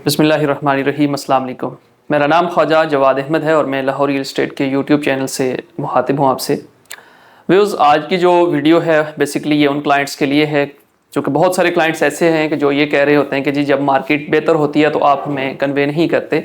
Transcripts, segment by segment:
बिस्मिल्लाहिर्रहमानिर्रहीम, अस्सलाम वालेकुम। मेरा नाम ख्वाजा जवाद अहमद है और मैं लाहौर रियल एस्टेट के यूट्यूब चैनल से मुखातिब हूँ आपसे। व्यूज़, आज की जो वीडियो है बेसिकली ये उन क्लाइंट्स के लिए है जो कि बहुत सारे क्लाइंट्स ऐसे हैं कि जो ये कह रहे होते हैं कि जी जब मार्केट बेहतर होती है तो आप हमें कन्वे नहीं करते।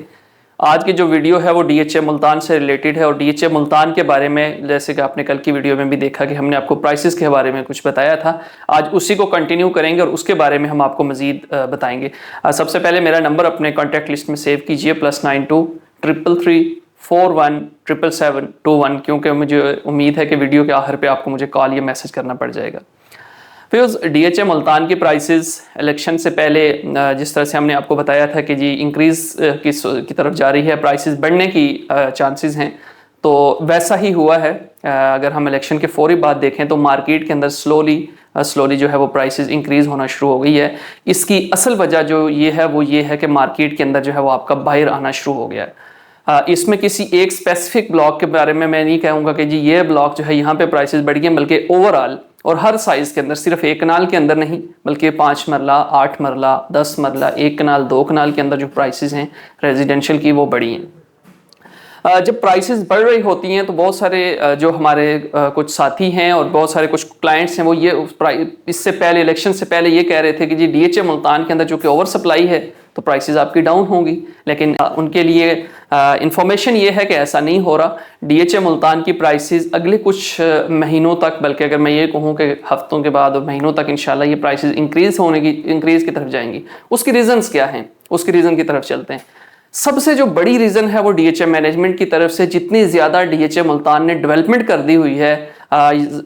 आज की जो वीडियो है वो DHA मुल्तान से रिलेटेड है और DHA मुल्तान के बारे में, जैसे कि आपने कल की वीडियो में भी देखा कि हमने आपको प्राइसेस के बारे में कुछ बताया था, आज उसी को कंटिन्यू करेंगे और उसके बारे में हम आपको मजीद बताएंगे। सबसे पहले मेरा नंबर अपने कॉन्टैक्ट लिस्ट में सेव कीजिए, +92 333 41 777 21, क्योंकि मुझे उम्मीद है कि वीडियो के आखिर पे आपको मुझे कॉल या मैसेज करना पड़ जाएगा। फिर DHA मुल्तान की प्राइसेस इलेक्शन से पहले जिस तरह से हमने आपको बताया था कि जी इंक्रीज़ की तरफ जा रही है, प्राइसेस बढ़ने की चांसेस हैं, तो वैसा ही हुआ है। अगर हम इलेक्शन के फौरी बाद देखें तो मार्केट के अंदर स्लोली जो है वो प्राइसेस इंक्रीज़ होना शुरू हो गई है। इसकी असल वजह जो ये है कि मार्केट के अंदर जो है वो आपका बाहर आना शुरू हो गया है। इसमें किसी एक स्पेसिफिक ब्लॉक के बारे में मैं नहीं कहूँगा कि जी ये ब्लॉक जो है यहाँ पे प्राइसेस बढ़ गए, बल्कि ओवरऑल और हर साइज़ के अंदर, सिर्फ एक कनाल के अंदर नहीं बल्कि 5 मरला, 8 मरला, 10 मरला, 1 कनाल, 2 कनाल के अंदर जो प्राइसेस हैं रेजिडेंशियल की वो बढ़ी हैं। जब प्राइसेस बढ़ रही होती हैं तो बहुत सारे जो हमारे कुछ साथी हैं और बहुत सारे कुछ क्लाइंट्स हैं वो ये इससे पहले, इलेक्शन से पहले ये कह रहे थे कि जी DHA मुल्तान के अंदर जो कि ओवर सप्लाई है तो प्राइसेस आपकी डाउन होंगी, लेकिन उनके लिए इंफॉर्मेशन ये है कि ऐसा नहीं हो रहा। DHA मुल्तान की प्राइसेस अगले कुछ महीनों तक, बल्कि अगर मैं ये कहूँ कि हफ्तों के बाद और महीनों तक इंशाल्लाह ये प्राइसेस इंक्रीज़ की तरफ जाएंगी। उसकी रीज़न्स क्या हैं, उसकी रीज़न की तरफ चलते हैं। सबसे जो बड़ी रीज़न है वो DHA मैनेजमेंट की तरफ से जितनी ज़्यादा DHA मुल्तान ने डेवलपमेंट कर दी हुई है,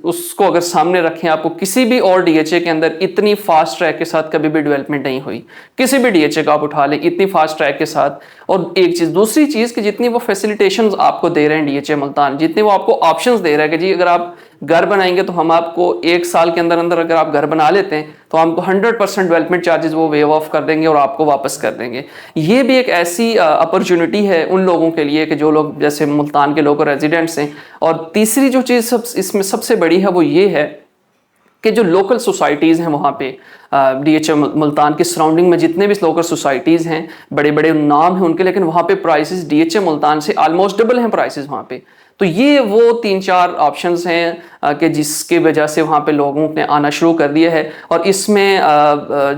उसको अगर सामने रखें, आपको किसी भी और DHA के अंदर इतनी फास्ट ट्रैक के साथ कभी भी डेवलपमेंट नहीं हुई। किसी भी DHA का आप उठा लें इतनी फास्ट ट्रैक के साथ। और एक चीज़, दूसरी चीज़ कि जितनी वो फैसिलिटेशंस आपको दे रहे हैं DHA मुल्तान, जितने वो आपको ऑप्शंस दे रहा है कि जी अगर आप घर बनाएंगे तो हम आपको 1 साल के अंदर अंदर अगर आप घर बना लेते हैं तो हमको 100% डेवलपमेंट चार्जेस वो वेव ऑफ कर देंगे और आपको वापस कर देंगे। ये भी एक ऐसी अपॉर्चुनिटी है उन लोगों के लिए कि जो लोग जैसे मुल्तान के लोग रेजिडेंट्स हैं। और तीसरी जो चीज़ इसमें सबसे बड़ी है वो ये है कि जो लोकल सोसाइटीज़ हैं वहाँ पे DHA मुल्तान की सराउंडिंग में जितने भी लोकल सोसाइटीज़ हैं, बड़े बड़े नाम हैं उनके, लेकिन वहाँ पे प्राइसेस DHA मुल्तान से ऑलमोस्ट डबल हैं प्राइसेस वहाँ पे। तो ये वो 3-4 ऑप्शंस हैं कि जिसकी वजह से वहाँ पे लोगों ने आना शुरू कर दिया है। और इसमें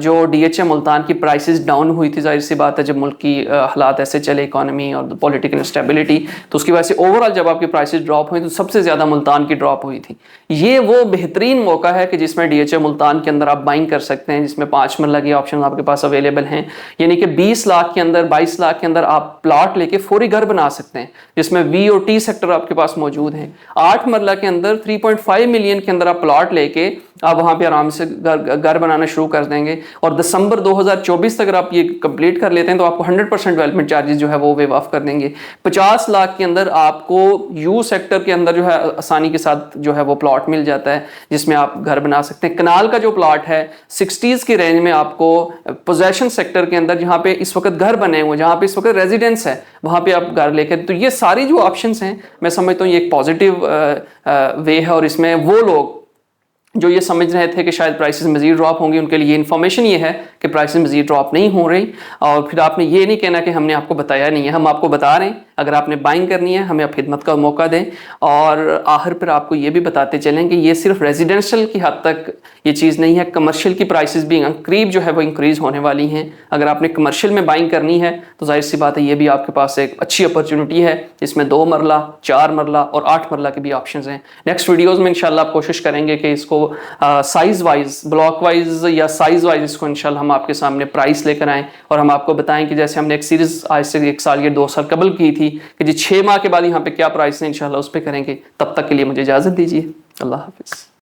जो DHA मुल्तान की प्राइसेस डाउन हुई थी, जाहिर सी बात है जब मुल्क की हालात ऐसे चले, इकॉनमी और पॉलिटिकल इंस्टेबिलिटी, तो उसकी वजह से ओवरऑल जब आपकी प्राइसेस ड्रॉप हुई तो सबसे ज़्यादा मुल्तान की ड्रॉप हुई थी। ये वो बेहतरीन मौका है कि जिसमें DHA मुल्तान के अंदर आप बाइंग कर सकते हैं, जिसमें 5 मरला के ऑप्शन आपके पास अवेलेबल हैं। यानी कि 20 लाख के अंदर, 22 लाख के अंदर आप प्लॉट लेके फौरी घर बना सकते हैं, जिसमें V और T सेक्टर आपके पास मौजूद हैं। 8 मरला के अंदर 3.5 मिलियन के अंदर आप प्लॉट लेके आप वहाँ पे आराम से घर बनाना शुरू कर देंगे। और दिसंबर 2024 तक अगर आप ये कंप्लीट कर लेते हैं तो आपको 100% डेवलपमेंट चार्जेस जो है वो वेव ऑफ कर देंगे। 50 लाख के अंदर आपको U सेक्टर के अंदर जो है आसानी के साथ जो है वो प्लॉट मिल जाता है, जिसमें आप घर बना सकते हैं। कनाल का जो प्लॉट है 60s की रेंज में आपको पोजेशन सेक्टर के अंदर, जहाँ पे इस वक्त घर बने हुए, जहाँ पे इस वक्त रेजिडेंस है, वहाँ पे आप घर लेकर, तो ये सारी जो ऑप्शंस हैं मैं समझता हूँ ये एक पॉजिटिव वे है। और इसमें वो लोग जो ये समझ रहे थे कि शायद प्राइसेस मज़ीद ड्रॉप होंगी, उनके लिए इन्फॉर्मेशन ये है कि प्राइसेस मज़ीद ड्रॉप नहीं हो रही। और फिर आपने ये नहीं कहना कि हमने आपको बताया नहीं है, हम आपको बता रहे हैं। अगर आपने बाइंग करनी है हमें आप खिदमत का मौका दें। और आखिर पर आपको ये भी बताते चलें कि ये सिर्फ रेजिडेंशियल की हद तक ये चीज़ नहीं है, कमर्शियल की प्राइसेस भी करीब जो है वो इंक्रीज़ होने वाली हैं। अगर आपने कमर्शियल में बाइंग करनी है तो जाहिर सी बात है ये भी आपके पास एक अच्छी अपॉर्चुनिटी है, इसमें 2 मरला, 4 मरला और 8 मरला के भी ऑप्शंस हैं। नेक्स्ट वीडियोज़ में इंशाल्लाह आप कोशिश करेंगे कि इसको साइज़ वाइज, ब्लॉक वाइज या साइज़ वाइज इसको इंशाल्लाह हम आपके सामने प्राइस लेकर आएँ और हम आपको बताएं कि जैसे हमने एक सीरीज़ आज से 1 साल या 2 साल कबल की थी कि जी 6 माह के बाद यहाँ पे क्या प्राइस है, इंशाल्लाह उस पर करेंगे। तब तक के लिए मुझे इजाज़त दीजिए। अल्लाह हाफिज़।